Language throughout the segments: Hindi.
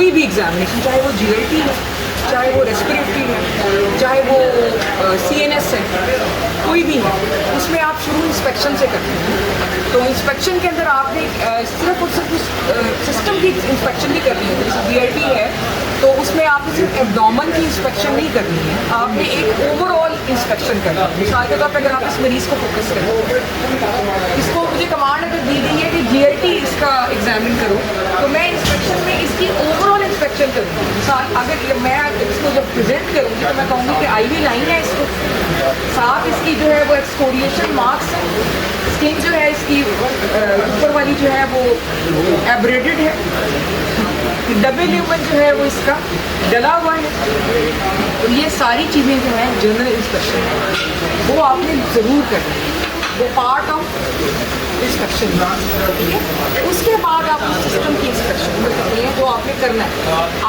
कोई भी एग्जामिनेशन, चाहे वो GLT है, चाहे वो रेस्पिरेटरी है, चाहे वो CNS है, कोई भी है, उसमें आप शुरू इंस्पेक्शन से करते हैं। तो इंस्पेक्शन के अंदर आपने सिर्फ और सिर्फ उस सिस्टम की इंस्पेक्शन नहीं करनी है। जैसे BLT है तो उसमें आपने सिर्फ एब्डोमेन की इंस्पेक्शन नहीं करनी है, आपने एक ओवरऑल इंस्पेक्शन करना है। मिसाल के तौर पर अगर आप इस मरीज़ को फोकस करें, इसको मुझे कमांड अगर दी गई है कि GLT इसका एग्जामिन करो, तो मैं इंस्पेक्शन में इसकी ओवरऑल इंस्पेक्शन करूँगी। मिसाल अगर मैं इसको जब प्रेजेंट करूँगी तो मैं कहूँगी कि IV लाइन है, इसको साथ इसकी जो है वो एक्सफोलिएशन मार्क्स है, स्किन जो है इसकी ऊपर वाली जो है वो एब्रेडेड है, डबल ल्यूमन जो है वो इसका डला हुआ है। तो ये सारी चीज़ें जो हैं जनरल इंस्पेक्शन है, वो आपने ज़रूर करनी है, वो पार्ट ऑफ इंस्पेक्शन है, ठीक है। उसके बाद आप सिस्टम की इंस्पेक्शन करते हैं जो आपने करना है।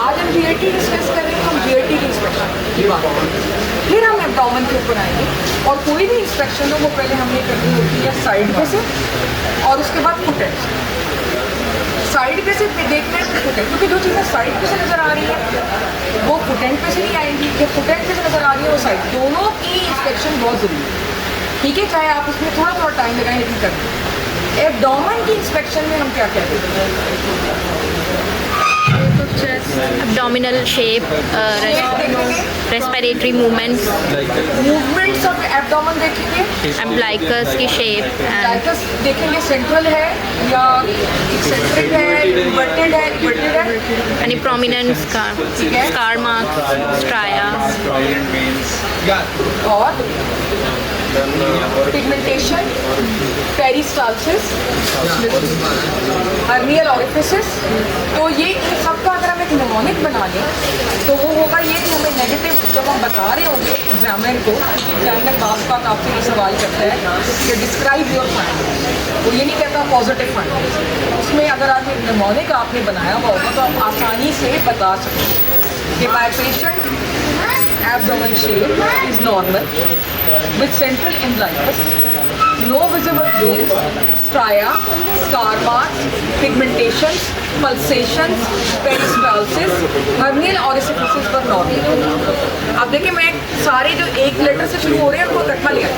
आज हम GLT डिस्कस करेंगे, हम GLT की इंस्पेक्शन की बात करेंगे, फिर हम एब्डोमेन के ऊपर आएंगे। और कोई भी इंस्पेक्शन हो वो पहले हमने करनी होती है साइड पे से, और उसके बाद फुट एंड से। साइड पे से देखना है फुट एंड, क्योंकि जो चीज़ें साइड पे से नज़र आ रही है वो फुट एंड पे से नहीं आएंगी, जो फुट एंड पे से नज़र आ रही है वो साइड, दोनों की इंस्पेक्शन बहुत ज़रूरी है, ठीक है। चाहे आप उसमें थोड़ा थोड़ा टाइम लगाएं लेकिन करें। एब्डोमेन की इंस्पेक्शन में हम क्या कहते हैं? abdominal shape, respiratory movements of abdomen देखेंगे, umbilicus की shape and umbilicus देखेंगे, सेंट्रल है या एक्सेंट्रिक है, इन्वर्टेड है, any prominent scar marks, stria और पिगमेंटेशन, पेरिस्टाल्सिस, हर्नियल ऑरिफिसिस। तो ये इन सब का अगर हम एक निमोनिक बना लें तो वो होगा ये कि हमें नेगेटिव जब हम बता रहे होंगे एग्जामिनर को, एग्जामिनर बात बात आपसे ये सवाल करता है कि डिस्क्राइब योर फाइंडिंग्स, वो ये नहीं कहता पॉजिटिव फाइंडिंग्स। उसमें अगर आप एक निमोनिक आपने बनाया हुआ होगा तो आप आसानी से बता सकते कि my patient abdomen shape is normal with central umbilicus, no visible veins, stria, scar marks, pigmentations, pulsations, peristalsis, hernial orifices पर normal। अब देखिए मैं सारे जो एक लेटर से शुरू हो रहे हैं उनको इकट्ठा लिया,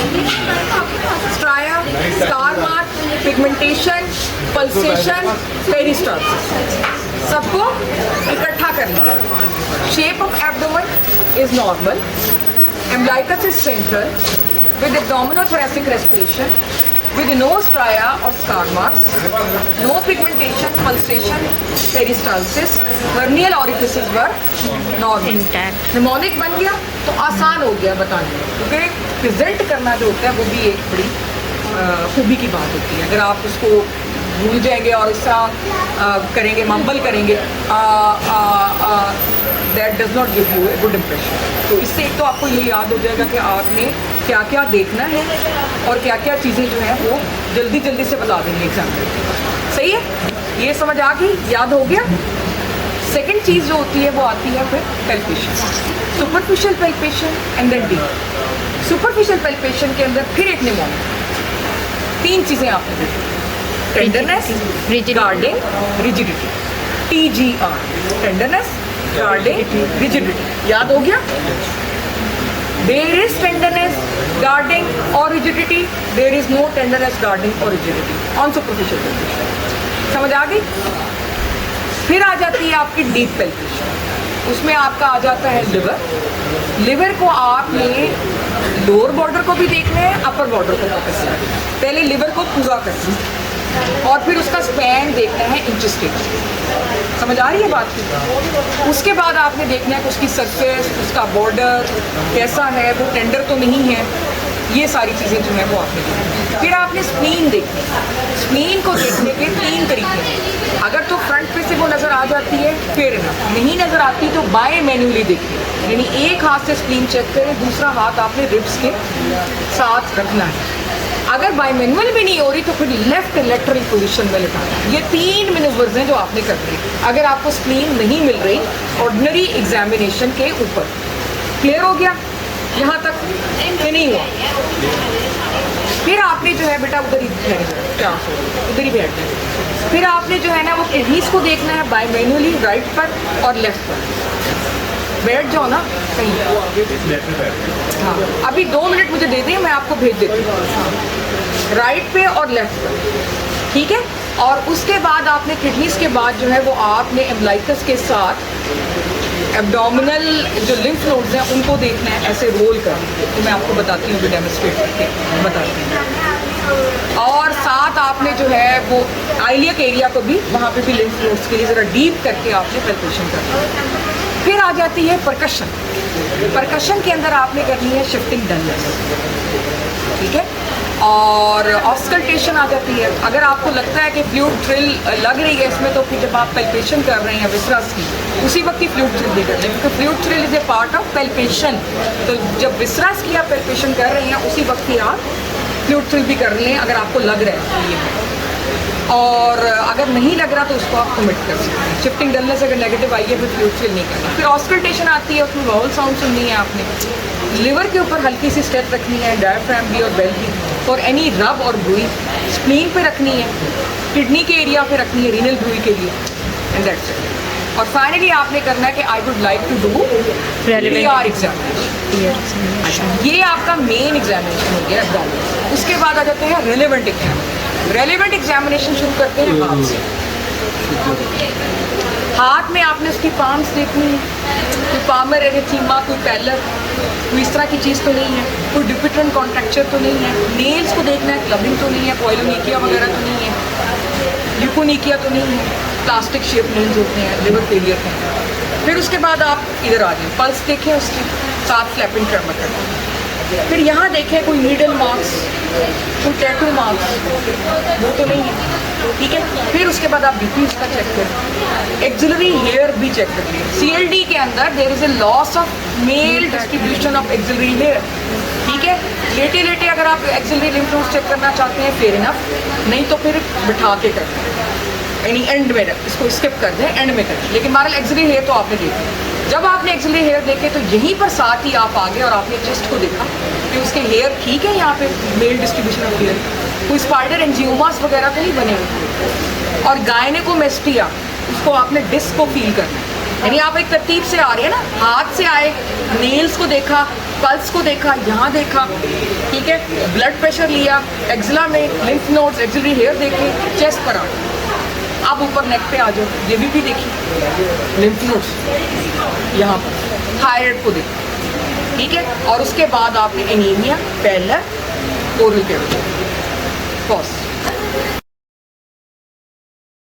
striae, scar mark, pigmentation, pulsation, peristalsis, सबको इकट्ठा कर लिया। Shape of abdomen is normal, umbilicus is central with abdominothoracic respiration, with no stria or scar marks, no pigmentation, pulsation, peristalsis, hernial orifices were normal। intact। Mnemonic बन गया तो आसान हो गया बताना, क्योंकि प्रेजेंट करना जो होता है वो भी एक बड़ी खूबी की बात होती है। अगर आप उसको भूल जाएंगे और ऐसा करेंगे, मम्बल करेंगे, that does not give U a good impression. तो इससे एक तो आपको ये याद हो जाएगा कि आपने क्या क्या देखना है और क्या क्या चीज़ें जो हैं वो जल्दी जल्दी से बता देंगे एग्जामिनर। सही है, ये समझ आ गई, याद हो गया। सेकेंड चीज़ जो होती है वो आती है फिर palpation, superficial palpation and then deep. Superficial palpation के अंदर फिर एक निमोनिक, तीन चीज़ें आपने देखी, tenderness, guarding, rigidity, TGR, tenderness, guarding, rigidity. याद हो गया? देयर इज टेंडरनेस, गार्डिंग और rigidity, there is no tenderness, guarding और रिजिडिटी ऑन सुपरफिशियल पैल्पेशन। समझ आ गई? फिर आ जाती है आपकी डीप पैल्पेशन, उसमें आपका आ जाता है लिवर। लिवर को आपने लोअर बॉर्डर को भी देखना है, अपर बॉर्डर को फोकस करना है। पहले लिवर को पूरा करना है और फिर उसका स्पैन देखना है इंचेस्टिक। समझ आ रही है बात की? उसके बाद आपने देखना है कि उसकी सरफेस, उसका बॉर्डर कैसा है, वो टेंडर तो नहीं है, ये सारी चीज़ें जो हैं वो आपने देखनी है। फिर आपने स्प्लीन देखनी है। स्प्लीन को देखने के तीन तरीके हैं, अगर तो फ्रंट पे से वो नज़र आ जाती है फिर नहीं नज़र आती तो बाएं मैन्युअली देखिए, यानी एक हाथ से स्प्लीन चेक करें, दूसरा हाथ आपने रिब्स के साथ रखना है। अगर बाय मैनुअल भी नहीं हो रही तो फिर लेफ्ट लेटरल पोजीशन में लिटाना है। ये तीन मैनूवर्स हैं जो आपने करने हैं अगर आपको स्प्लीन नहीं मिल रही ऑर्डिनरी एग्जामिनेशन के ऊपर। क्लियर हो गया यहाँ तक कि नहीं हुआ? फिर आपने जो है बेटा उधर ही बैठ जाए, क्या उधर ही बैठ जाए। फिर आपने जो है ना वो किडनीज को देखना है बाय मैनुअली, राइट पर और लेफ्ट पर। बैठ जाओ ना कहीं। हाँ, अभी 2 मिनट मुझे दे दें, मैं आपको भेज देती हूँ राइट पे और लेफ्ट पर, ठीक है। और उसके बाद आपने किडनीज के बाद जो है वो आपने एम्बलाइकस के साथ एब्डोमिनल जो लिम्फ नोड्स हैं उनको देखना है, ऐसे रोल कर। तो मैं आपको बताती हूँ, डेमोन्स्ट्रेट करके बताती हूँ। और साथ आपने जो है वो आइलियक एरिया को भी, वहाँ पे भी लिम्फ नोड्स के लिए ज़रा डीप करके आपने पैल्पेशन करना है। फिर आ जाती है परकशन। परकशन के अंदर आपने करनी है शिफ्टिंग डलनेस, ठीक है। और ऑस्कल्टेशन आ जाती है। अगर आपको लगता है कि फ्लूइड थ्रिल लग रही है इसमें, तो फिर जब आप पैल्पेशन कर रहे हैं विसरस की, उसी वक्त ही फ्लूइड थ्रिल भी कर लें, क्योंकि fluid thrill is a part of palpation. तो जब विसरस की आप पैल्पेशन कर रहे हैं उसी वक्त ही आप फ्लूइड थ्रिल भी कर लें, अगर आपको लग रहा है ये है। और अगर नहीं लग रहा तो उसको आप कमिट कर सकते हैं। शिफ्टिंग डलने से अगर नेगेटिव आई है फिर फ्लूइड थ्रिल नहीं करना। फिर ऑस्कल्टेशन आती है, उसमें वाउल साउंड सुननी है आपने। लिवर के ऊपर हल्की सी स्टेप रखनी है, डायफ्राम भी और बेल भी, और एनी रब और ब्रूई। स्प्लीन पे रखनी है, किडनी के एरिया पे रखनी है, रीनल ब्रूई के लिए, एंड दैट्स इट। और फाइनली आपने करना है कि I would like to do PR examination. ये आपका मेन एग्जामिनेशन हो गया एब्डोमिनल। उसके बाद आ जाते हैं रेलेवेंट एग्जामिनेशन। रेलेवेंट एग्जामिनेशन शुरू करते हैं हाथ से। हाथ में आपने उसकी पाम्स देखनी है, कोई पामर एरिथीमा, कोई पैलर, कोई इस तरह की चीज़ तो नहीं है, कोई डिपिट्रन कॉन्ट्रैक्चर तो नहीं है। नेल्स को देखना है, क्लबिंग तो नहीं है, पॉइलोनिकिया वगैरह तो नहीं है, ल्यूकोनिकिया तो नहीं है, प्लास्टिक शेप नेल्स होते हैं, लिवर फेलियर हैं। फिर उसके बाद आप इधर आ जाए, पल्स देखें उसकी, साथ फ्लैपिंग ट्रेमर करना। फिर यहाँ देखें कोई नीडल मार्क्स, कोई टैटू मार्क्स, वो तो नहीं है, ठीक है। फिर उसके बाद आप बीपी उसका चेक करें, एक्सिलरी हेयर भी चेक करें। CLD के अंदर there is a loss of male distribution of axillary hair, ठीक है। लेटे लेटे अगर आप एक्सिलरी लिम्फ नोड्स चेक करना चाहते हैं फेयर इनफ, नहीं तो फिर बिठा के करते हैं, यानी एंड में इसको स्किप कर दें, एंड में करें। लेकिन हमारा एक्सिलरी हेयर तो आपने देखा। जब आपने एक्सिलरी हेयर देखे तो यहीं पर साथ ही आप आ गए और आपने चेस्ट को देखा कि उसके हेयर ठीक है, यहाँ पे मेल डिस्ट्रीब्यूशन ऑफ हेयर, कोई स्पाइडर एंजियोमास वगैरह तो नहीं बने हुए। और गायनेकोमेस्टिया, उसको आपने डिस्क को फील करना है, यानी आप एक तरतीब से आ रहे हैं ना, हाथ से आए, नेल्स को देखा, पल्स को देखा, यहाँ देखा, ठीक है, ब्लड प्रेशर लिया, एक्जिला में लिम्फ नोड्स, एक्सिलरी हेयर देखे, चेस्ट पर आ गए। आप ऊपर नेक पे आ जाओ, ये भी देखिए लिम्फ नोड्स यहाँ पर, थायराइड को देखो, ठीक है। और उसके बाद आपने anemia, pallor, oral cavity, pause.